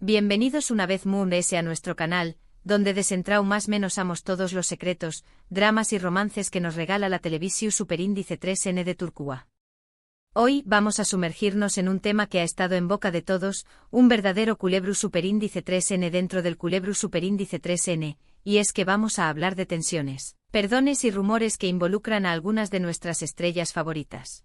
Bienvenidos una vez a nuestro canal, donde desentraumasmenosamos todos los secretos, dramas y romances que nos regala la televisión Superíndice 3N de Turquía. Hoy vamos a sumergirnos en un tema que ha estado en boca de todos, un verdadero culebru Superíndice 3N dentro del culebru Superíndice 3N, y es que vamos a hablar de tensiones, perdones y rumores que involucran a algunas de nuestras estrellas favoritas.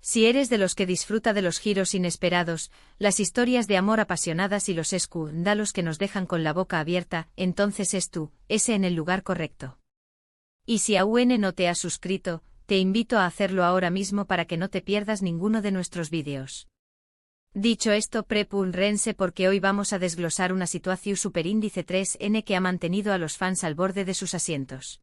Si eres de los que disfruta de los giros inesperados, las historias de amor apasionadas y los escándalos que nos dejan con la boca abierta, entonces ese en el lugar correcto. Y si aún no te has suscrito, te invito a hacerlo ahora mismo para que no te pierdas ninguno de nuestros vídeos. Dicho esto, prepúrense porque hoy vamos a desglosar una situación Superíndice 3N que ha mantenido a los fans al borde de sus asientos.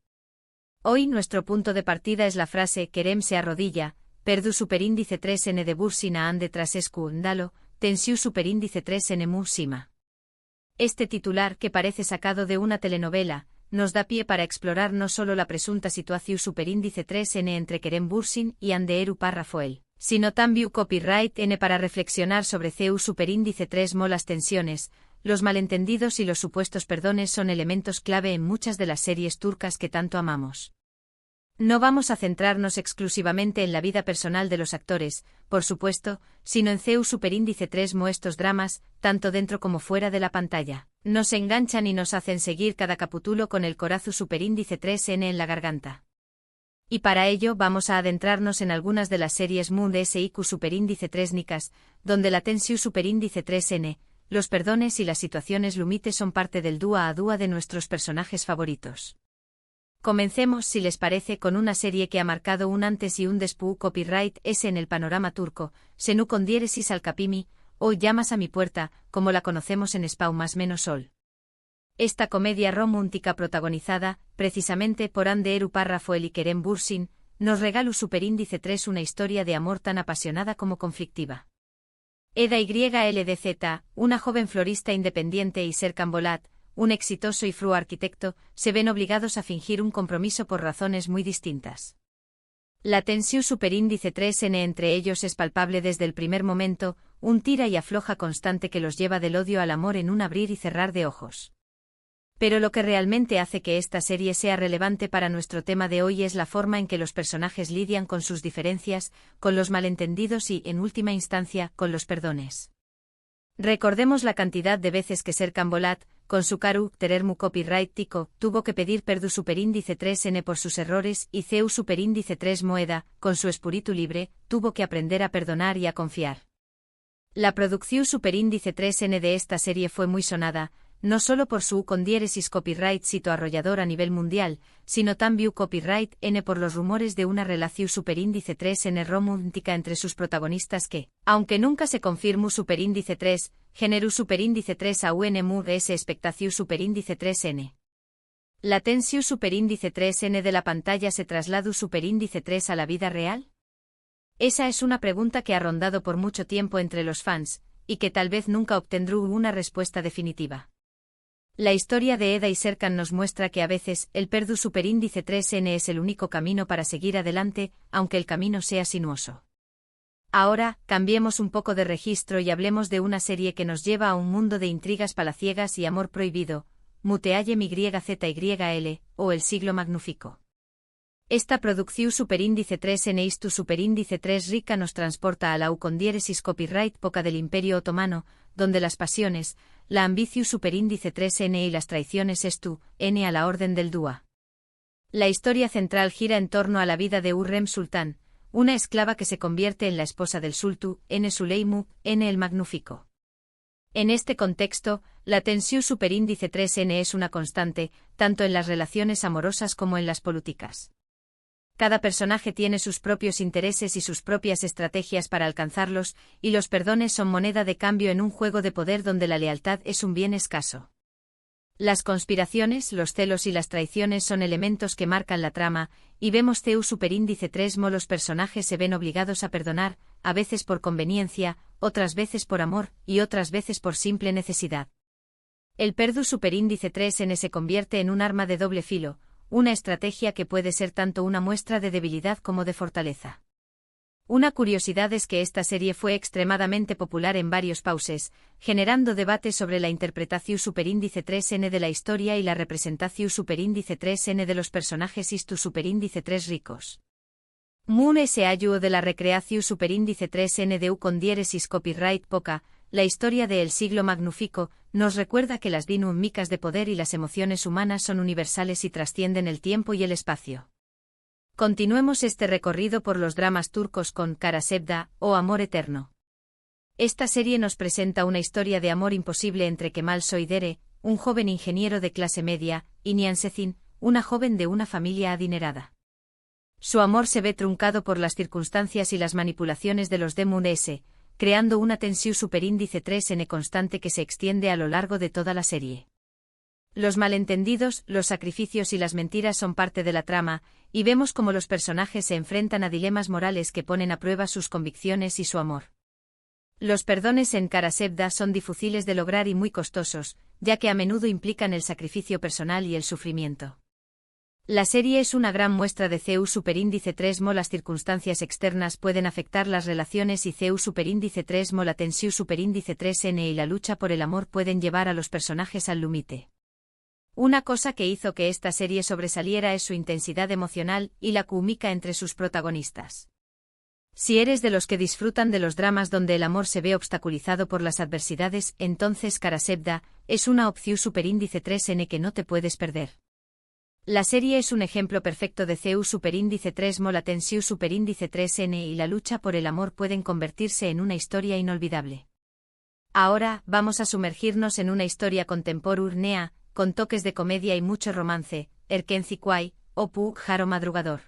Hoy nuestro punto de partida es la frase «Kerem se arrodilla», perdu Superíndice 3N de Bursina ande tras escándalo, tensiu Superíndice 3N Mursima. Este titular, que parece sacado de una telenovela, nos da pie para explorar no solo la presunta situación Superíndice 3N entre Kerem Bürsin y Anderu Rafael, sino también copyright N para reflexionar sobre CEU Superíndice 3 las tensiones, los malentendidos y los supuestos perdones son elementos clave en muchas de las series turcas que tanto amamos. No vamos a centrarnos exclusivamente en la vida personal de los actores, por supuesto, sino en CEU Superíndice 3 estos dramas, tanto dentro como fuera de la pantalla, nos enganchan y nos hacen seguir cada capítulo con el corazu Superíndice 3N en la garganta. Y para ello vamos a adentrarnos en algunas de las series de SIQ Superíndice 3 donde la tensiu Superíndice 3N, los perdones y las situaciones límite son parte del dúa a dúa de nuestros personajes favoritos. Comencemos, si les parece, con una serie que ha marcado un antes y un después copyright S en el panorama turco, Senu con diéresis al Capimi, o Llamas a mi puerta, como la conocemos en Spau+Sol. Esta comedia romántica protagonizada, precisamente por Anderu Rafael y Kerem Bürsin, nos regala Superíndice 3 una historia de amor tan apasionada como conflictiva. Eda YLDZ, una joven florista independiente, y Serkan Bolat, un exitoso y fru arquitecto, se ven obligados a fingir un compromiso por razones muy distintas. La tensión Superíndice 3N entre ellos es palpable desde el primer momento, un tira y afloja constante que los lleva del odio al amor en un abrir y cerrar de ojos. Pero lo que realmente hace que esta serie sea relevante para nuestro tema de hoy es la forma en que los personajes lidian con sus diferencias, con los malentendidos y, en última instancia, con los perdones. Recordemos la cantidad de veces que Serkan Bolat, con su carácter mu copyright tico, tuvo que pedir perdu Superíndice 3N por sus errores y CEU Superíndice 3 Moeda, con su espíritu libre, tuvo que aprender a perdonar y a confiar. La producción Superíndice 3N de esta serie fue muy sonada, no solo por su con diéresis copyright sito arrollador a nivel mundial, sino también copyright N por los rumores de una relación Superíndice 3N romántica entre sus protagonistas que, aunque nunca se confirmó Superíndice 3, generó Superíndice 3 aún es expectación Superíndice 3N. ¿La tensión Superíndice 3N de la pantalla se trasladó Superíndice 3 a la vida real? Esa es una pregunta que ha rondado por mucho tiempo entre los fans, y que tal vez nunca obtendrá una respuesta definitiva. La historia de Eda y Serkan nos muestra que a veces, el perdu Superíndice 3N es el único camino para seguir adelante, aunque el camino sea sinuoso. Ahora, cambiemos un poco de registro y hablemos de una serie que nos lleva a un mundo de intrigas palaciegas y amor prohibido, Muteallem YZYL, o El siglo magnífico. Esta producción Superíndice 3N istu Superíndice 3 rica nos transporta a la con diéresis copyright poca del Imperio Otomano, donde las pasiones, la ambición Superíndice 3N y las traiciones N a la orden del dúa. La historia central gira en torno a la vida de Hürrem Sultán, una esclava que se convierte en la esposa del sultán Süleyman el Magnífico. En este contexto, la tensión Superíndice 3N es una constante, tanto en las relaciones amorosas como en las políticas. Cada personaje tiene sus propios intereses y sus propias estrategias para alcanzarlos, y los perdones son moneda de cambio en un juego de poder donde la lealtad es un bien escaso. Las conspiraciones, los celos y las traiciones son elementos que marcan la trama, y vemos CEU Superíndice 3 los personajes se ven obligados a perdonar, a veces por conveniencia, otras veces por amor, y otras veces por simple necesidad. El perdu Superíndice 3N se convierte en un arma de doble filo, una estrategia que puede ser tanto una muestra de debilidad como de fortaleza. Una curiosidad es que esta serie fue extremadamente popular en varios países, generando debates sobre la interpretación superíndice 3n de la historia y la representación superíndice 3n de los personajes istu superíndice 3 ricos. Moon se ayudo de la recreación superíndice 3n de con diéresis copyright poca, la historia de El siglo magnífico, nos recuerda que las dinámicas de poder y las emociones humanas son universales y trascienden el tiempo y el espacio. Continuemos este recorrido por los dramas turcos con Kara Sevda, o Amor Eterno. Esta serie nos presenta una historia de amor imposible entre Kemal Soydere, un joven ingeniero de clase media, y Nihan Sezin, una joven de una familia adinerada. Su amor se ve truncado por las circunstancias y las manipulaciones de los Demon S, creando una tensión superíndice 3n constante que se extiende a lo largo de toda la serie. Los malentendidos, los sacrificios y las mentiras son parte de la trama, y vemos cómo los personajes se enfrentan a dilemas morales que ponen a prueba sus convicciones y su amor. Los perdones en Kara Sevda son difíciles de lograr y muy costosos, ya que a menudo implican el sacrificio personal y el sufrimiento. La serie es una gran muestra de CEU superíndice 3 mo las circunstancias externas pueden afectar las relaciones y CEU superíndice 3 mo la tensión superíndice 3n y la lucha por el amor pueden llevar a los personajes al límite. Una cosa que hizo que esta serie sobresaliera es su intensidad emocional y la química entre sus protagonistas. Si eres de los que disfrutan de los dramas donde el amor se ve obstaculizado por las adversidades, entonces Kara Sevda es una opción superíndice 3n que no te puedes perder. La serie es un ejemplo perfecto de CEU superíndice 3 mo la tensión superíndice 3n y la lucha por el amor pueden convertirse en una historia inolvidable. Ahora, vamos a sumergirnos en una historia contemporánea, con toques de comedia y mucho romance, Erkenci Kwai, o Pu Jaro Madrugador.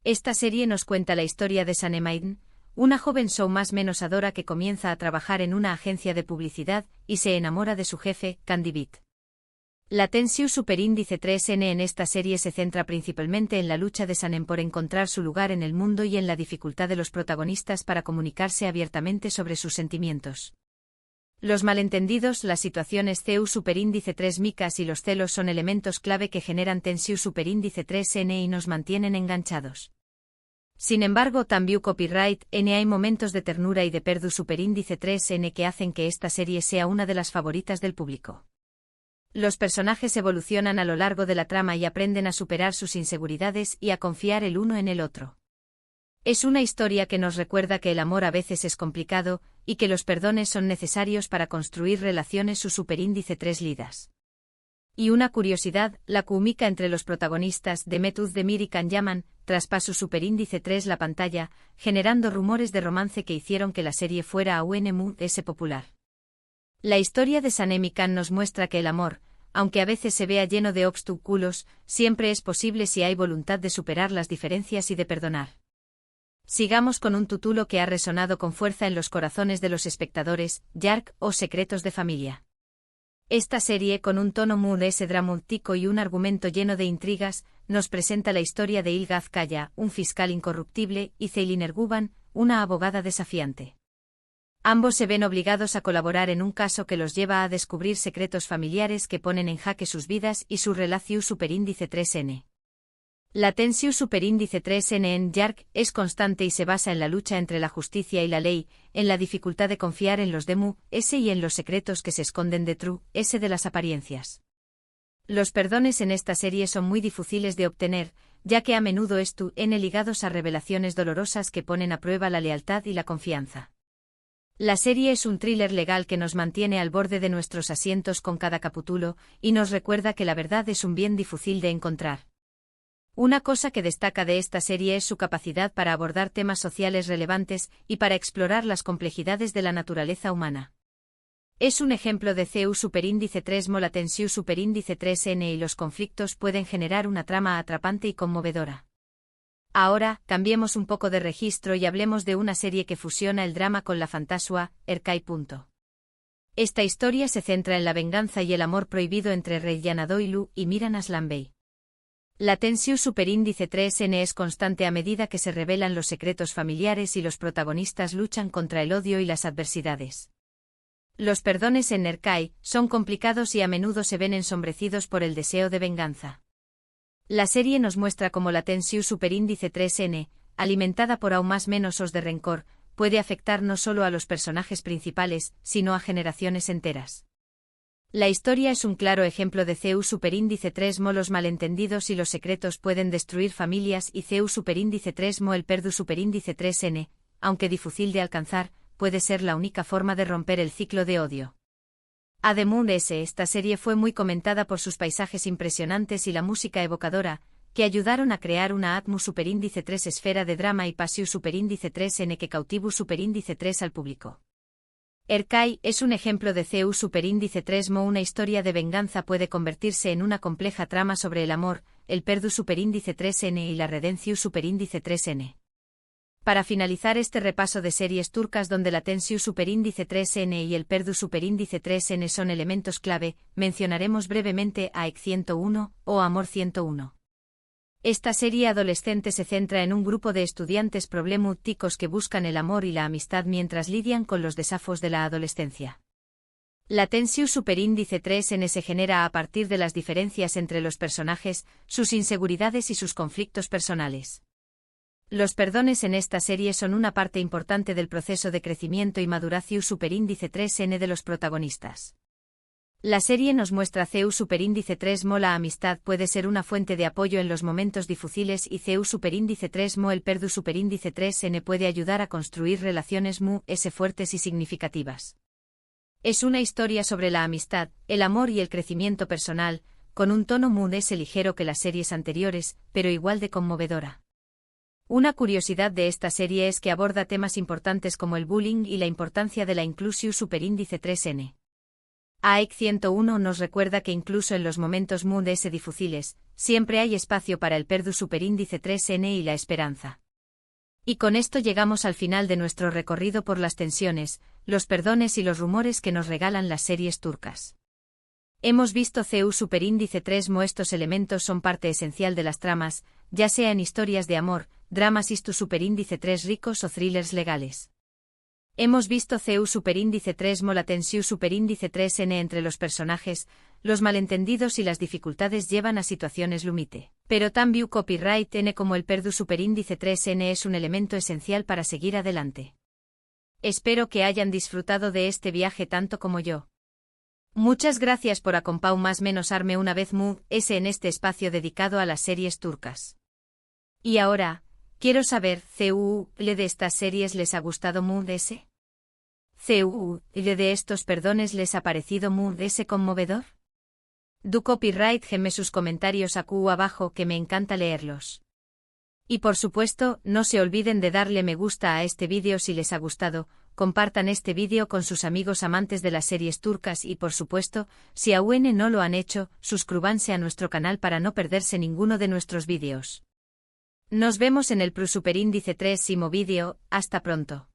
Esta serie nos cuenta la historia de Sanemaiden, una joven show más menos adora que comienza a trabajar en una agencia de publicidad y se enamora de su jefe, Candy Beat. La tensión superíndice 3n en esta serie se centra principalmente en la lucha de Sanem por encontrar su lugar en el mundo y en la dificultad de los protagonistas para comunicarse abiertamente sobre sus sentimientos. Los malentendidos, las situaciones CEU superíndice 3 micas y los celos son elementos clave que generan tensión superíndice 3n y nos mantienen enganchados. Sin embargo, también copyright n hay momentos de ternura y de perdu superíndice 3n que hacen que esta serie sea una de las favoritas del público. Los personajes evolucionan a lo largo de la trama y aprenden a superar sus inseguridades y a confiar el uno en el otro. Es una historia que nos recuerda que el amor a veces es complicado, y que los perdones son necesarios para construir relaciones su superíndice 3 lidas. Y una curiosidad, la química entre los protagonistas de Method Demir y Can Yaman traspasó superíndice 3 la pantalla, generando rumores de romance que hicieron que la serie fuera aún popular. La historia de Sanem y Can nos muestra que el amor, aunque a veces se vea lleno de obstáculos, siempre es posible si hay voluntad de superar las diferencias y de perdonar. Sigamos con un título que ha resonado con fuerza en los corazones de los espectadores, Yark o Secretos de Familia. Esta serie, con un tono muy dramático y un argumento lleno de intrigas, nos presenta la historia de Ilgaz Kaya, un fiscal incorruptible, y Ceylin Erguvan, una abogada desafiante. Ambos se ven obligados a colaborar en un caso que los lleva a descubrir secretos familiares que ponen en jaque sus vidas y su relación superíndice 3n. La tensión superíndice 3n en Yark es constante y se basa en la lucha entre la justicia y la ley, en la dificultad de confiar en los Demu S y en los secretos que se esconden de True S de las apariencias. Los perdones en esta serie son muy difíciles de obtener, ya que a menudo están ligados a revelaciones dolorosas que ponen a prueba la lealtad y la confianza. La serie es un thriller legal que nos mantiene al borde de nuestros asientos con cada capítulo, y nos recuerda que la verdad es un bien difícil de encontrar. Una cosa que destaca de esta serie es su capacidad para abordar temas sociales relevantes y para explorar las complejidades de la naturaleza humana. Es un ejemplo de CEU superíndice 3 mo la tensión superíndice 3n y los conflictos pueden generar una trama atrapante y conmovedora. Ahora, cambiemos un poco de registro y hablemos de una serie que fusiona el drama con la fantasía, Erkai. Esta historia se centra en la venganza y el amor prohibido entre Reyana Doilu y Miran Aslanbey. La tensión superíndice 3n es constante a medida que se revelan los secretos familiares y los protagonistas luchan contra el odio y las adversidades. Los perdones en Erkai son complicados y a menudo se ven ensombrecidos por el deseo de venganza. La serie nos muestra cómo la tensión superíndice 3n, alimentada por aún más menos os de rencor, puede afectar no solo a los personajes principales, sino a generaciones enteras. La historia es un claro ejemplo de CEU superíndice 3 Mo. Los malentendidos y los secretos pueden destruir familias y CEU superíndice 3 Mo. El perdu superíndice 3N, aunque difícil de alcanzar, puede ser la única forma de romper el ciclo de odio. Además, esta serie fue muy comentada por sus paisajes impresionantes y la música evocadora, que ayudaron a crear una atmu superíndice 3 esfera de drama y pasiu superíndice 3N que cautivu superíndice 3 al público. Erkai es un ejemplo de CEU superíndice 3 Mo. Una historia de venganza puede convertirse en una compleja trama sobre el amor, el perdu superíndice 3N y la redenciu superíndice 3N. Para finalizar este repaso de series turcas donde la tensiu superíndice 3N y el perdu superíndice 3N son elementos clave, mencionaremos brevemente a EK 101 o Amor 101. Esta serie adolescente se centra en un grupo de estudiantes problemáticos que buscan el amor y la amistad mientras lidian con los desafíos de la adolescencia. La tensiu superíndice 3N se genera a partir de las diferencias entre los personajes, sus inseguridades y sus conflictos personales. Los perdones en esta serie son una parte importante del proceso de crecimiento y maduración superíndice 3N de los protagonistas. La serie nos muestra CEU superíndice 3 Mo. La amistad puede ser una fuente de apoyo en los momentos difíciles y CEU superíndice 3 Mo. El perdu superíndice 3N puede ayudar a construir relaciones fuertes y significativas. Es una historia sobre la amistad, el amor y el crecimiento personal, con un tono ligero que las series anteriores, pero igual de conmovedora. Una curiosidad de esta serie es que aborda temas importantes como el bullying y la importancia de la inclusión superíndice 3N. EK 101 nos recuerda que incluso en los momentos difíciles, siempre hay espacio para el perdu superíndice 3N y la esperanza. Y con esto llegamos al final de nuestro recorrido por las tensiones, los perdones y los rumores que nos regalan las series turcas. Hemos visto CEU superíndice 3 Mo. Estos elementos son parte esencial de las tramas, ya sea en historias de amor, dramas istu superíndice 3 ricos o thrillers legales. Hemos visto CEU superíndice 3 Mo. La tensiu superíndice 3N entre los personajes, los malentendidos y las dificultades llevan a situaciones límite. Pero también copyright N como el perdu superíndice 3N es un elemento esencial para seguir adelante. Espero que hayan disfrutado de este viaje tanto como yo. Muchas gracias por acompañarme una vez en este espacio dedicado a las series turcas. Y ahora, quiero saber, CEU, de estas series les ha gustado CEU, de estos perdones les ha parecido conmovedor? Du copyright geme sus comentarios abajo que me encanta leerlos. Y por supuesto, no se olviden de darle me gusta a este vídeo si les ha gustado, compartan este vídeo con sus amigos amantes de las series turcas y por supuesto, si aún no lo han hecho, suscríbanse a nuestro canal para no perderse ninguno de nuestros vídeos. Nos vemos en el superíndice 3 vídeo, hasta pronto.